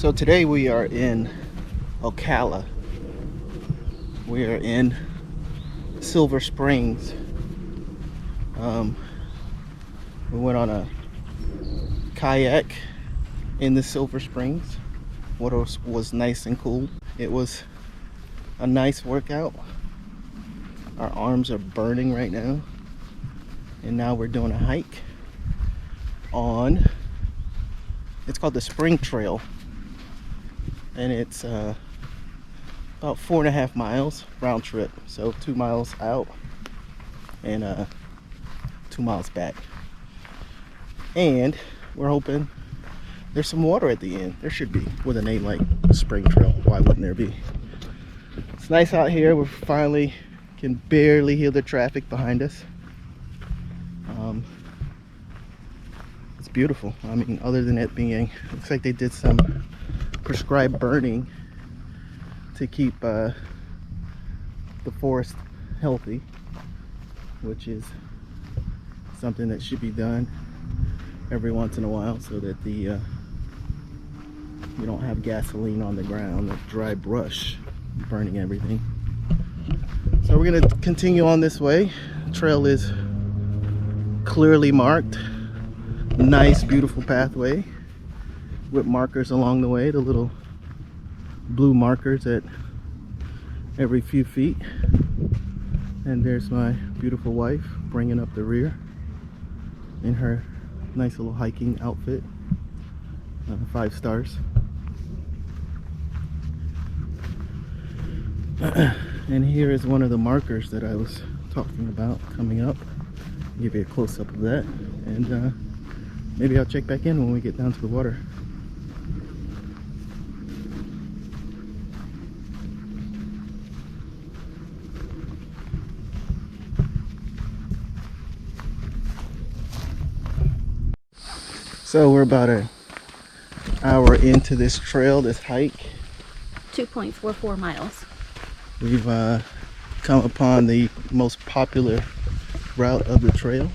So today we are in Ocala. We are in Silver Springs. We went on a kayak in the Silver Springs. Water was nice and cool. It was a nice workout. Our arms are burning right now. And now we're doing a hike on, it's called the Spring Trail. And it's about 4.5 miles round trip. So 2 miles out and 2 miles back. And we're hoping there's some water at the end. There should be, with a name like Spring Trail. Why wouldn't there be? It's nice out here. We finally can barely hear the traffic behind us. It's beautiful. I mean, other than it being, looks like they did some prescribed burning to keep the forest healthy, which is something that should be done every once in a while, so that you don't have gasoline on the ground, that dry brush burning everything. So we're gonna continue on this way. The trail is clearly marked. Nice, beautiful pathway with markers along the way, the little blue markers at every few feet. And there's my beautiful wife bringing up the rear in her nice little hiking outfit, 5 stars. And here is one of the markers that I was talking about coming up. I'll give you a close-up of that, and maybe I'll check back in when we get down to the water. So we're about an hour into this trail, this hike. 2.44 miles. We've come upon the most popular route of the trail.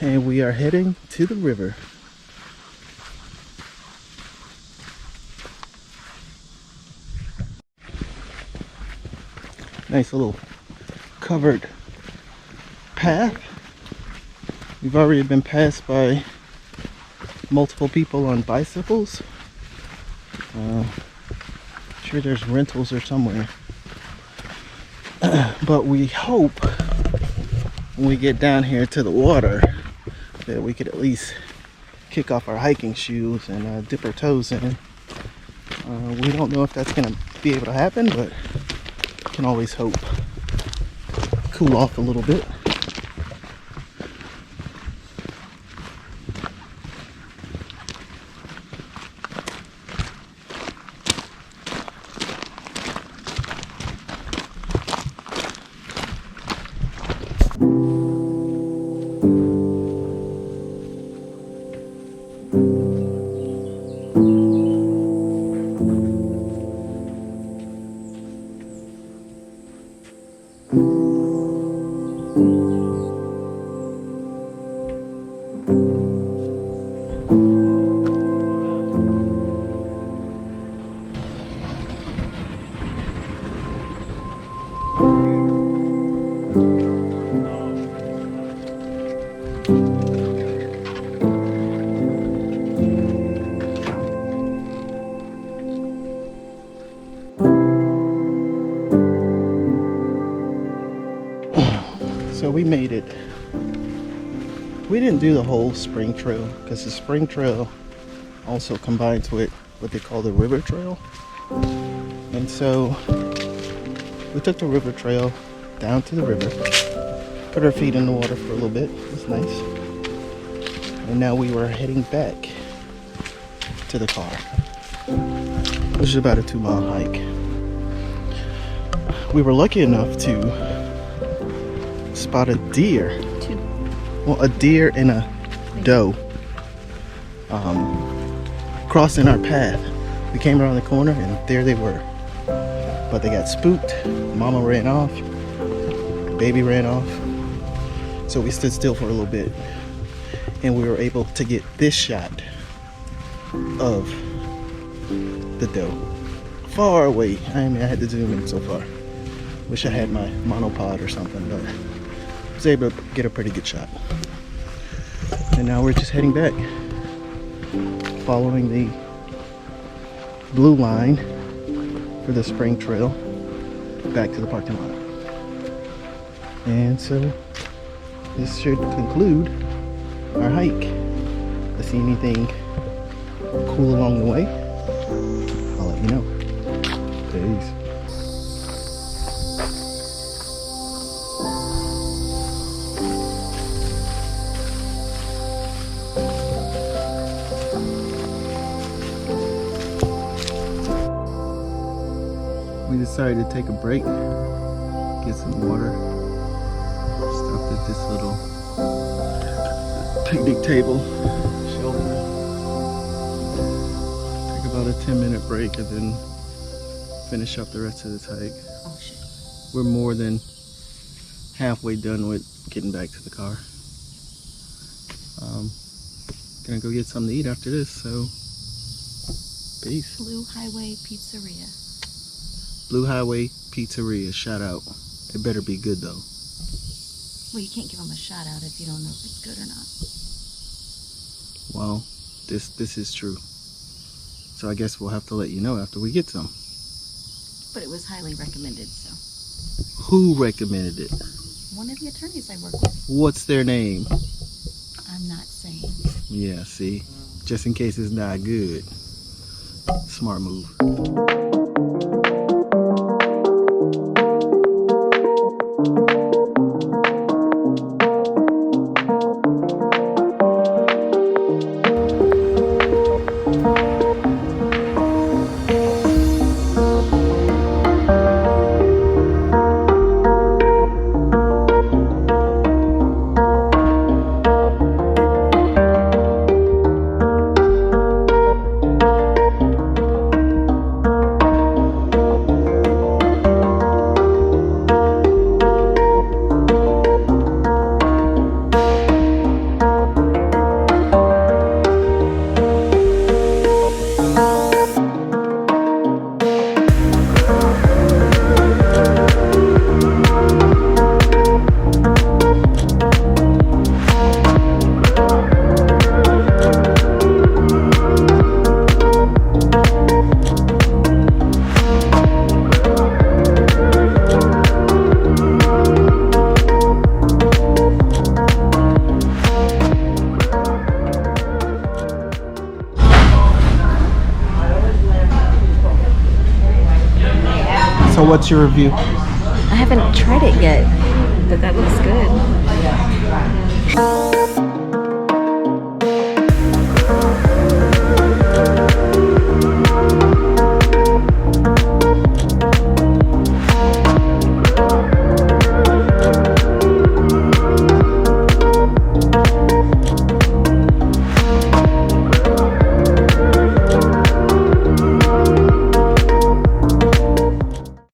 And we are heading to the river. Nice little covered path. We've already been passed by multiple people on bicycles. Sure there's rentals or somewhere. But we hope when we get down here to the water that we could at least kick off our hiking shoes and dip our toes in. We don't know if that's gonna be able to happen, but can always hope. Cool off a little bit. So we made it. We didn't do the whole Spring Trail because the Spring Trail also combines with what they call the River Trail. And so we took the River Trail down to the river, put our feet in the water for a little bit. It was nice. And now we were heading back to the car, which is about a 2-mile hike. We were lucky enough to spot a deer. Well, a deer and a doe crossing our path. We came around the corner and there they were. But they got spooked. Mama ran off. Baby ran off. So we stood still for a little bit and we were able to get this shot of the doe. Far away. I mean, I had to zoom in so far. Wish I had my monopod or something, but I was able to get a pretty good shot. And now we're just heading back, following the blue line for the spring trail back to the parking lot. And so this should conclude our hike. If I see anything cool along the way, I'll let you know. Peace. We decided to take a break, get some water. Stopped at this little picnic table shelter. Take about a 10-minute break and then finish up the rest of this hike. Oh shit. We're more than halfway done with getting back to the car. Gonna go get something to eat after this, so peace. Blue Highway Pizzeria. Blue Highway Pizzeria, shout out. It better be good though. Well, you can't give them a shout out if you don't know if it's good or not. Well, this is true. So I guess we'll have to let you know after we get some. But it was highly recommended, so. Who recommended it? One of the attorneys I work with. What's their name? I'm not saying. Yeah, see? Just in case it's not good. Smart move. So what's your review? I haven't tried it yet, but that looks good.